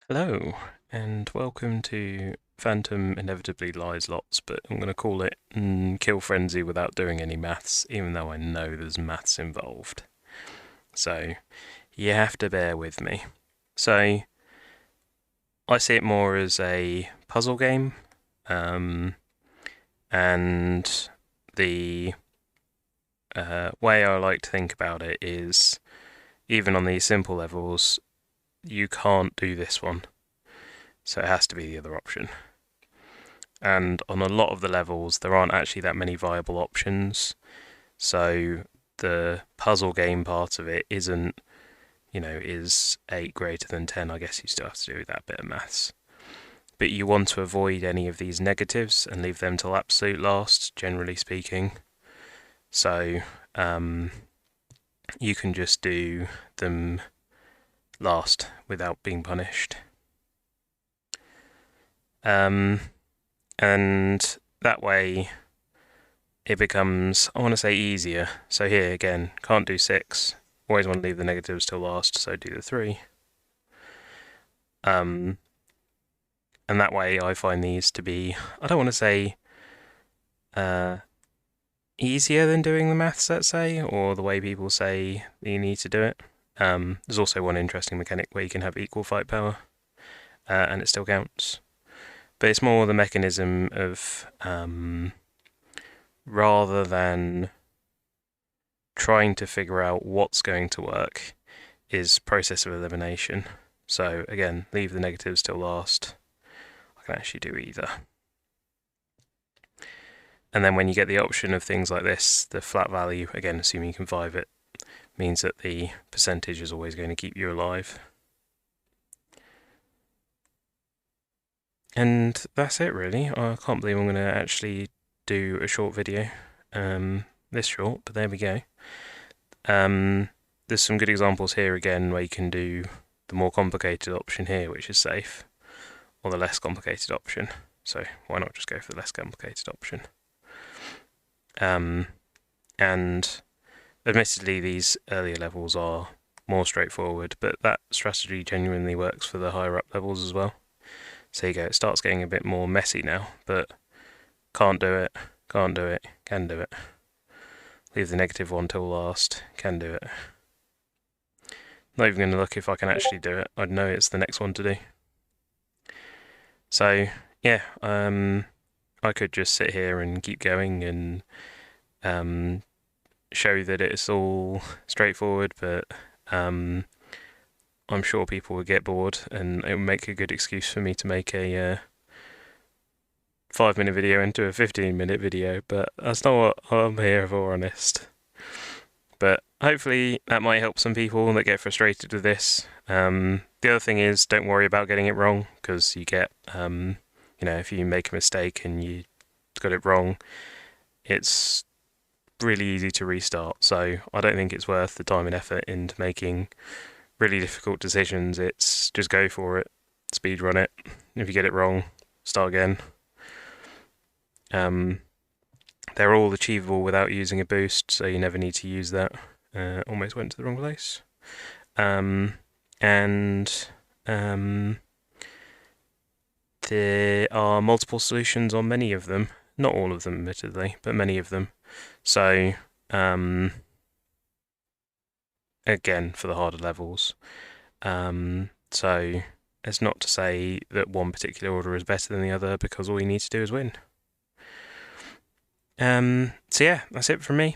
Hello, and welcome to Phantom Inevitably Lies Lots, but I'm going to call it Kill Frenzy without doing any maths, even though I know there's maths involved. So, you have to bear with me. So, I see it more as a puzzle game, and the way I like to think about it is, even on these simple levels, you can't do this one. So it has to be the other option. And on a lot of the levels, there aren't actually that many viable options. So the puzzle game part of it isn't, is 8 greater than 10? I guess you still have to do that bit of maths. But you want to avoid any of these negatives and leave them till absolute last, generally speaking. So you can just do them last without being punished. And that way it becomes, I want to say, easier. So here again, can't do 6. Always want to leave the negatives till last, so do the 3. And that way I find these to be, I don't want to say easier than doing the maths, let's say, or the way people say you need to do it. There's also one interesting mechanic where you can have equal fight power, and it still counts. But it's more the mechanism of, rather than trying to figure out what's going to work, is process of elimination. So again, leave the negatives till last. I can actually do either. And then when you get the option of things like this, the flat value, again, assuming you can 5 it, means that the percentage is always going to keep you alive. And that's it really. I can't believe I'm going to actually do a short video, this short, but there we go. There's some good examples here again where you can do the more complicated option here, which is safe, or the less complicated option. So why not just go for the less complicated option? And admittedly, these earlier levels are more straightforward, but that strategy genuinely works for the higher up levels as well. So you go, it starts getting a bit more messy now, but can't do it, can't do it, can do it. Leave the negative one till last, can do it. Not even going to look if I can actually do it. I'd know it's the next one to do. So yeah, I could just sit here and keep going and show that it's all straightforward, but I'm sure people would get bored, and it would make a good excuse for me to make a 5-minute video into a 15-minute video, but that's not what I'm here for, honest. But hopefully that might help some people that get frustrated with this. The other thing is, don't worry about getting it wrong, because you get, if you make a mistake and you got it wrong, it's really easy to restart. So I don't think it's worth the time and effort into making really difficult decisions. It's just go for it, speed run it. If you get it wrong, start again. They're all achievable without using a boost, so you never need to use that. Almost went to the wrong place. There are multiple solutions on many of them. Not all of them, admittedly, but many of them. So, again, for the harder levels. So, it's not to say that one particular order is better than the other, because all you need to do is win. So yeah, that's it from me.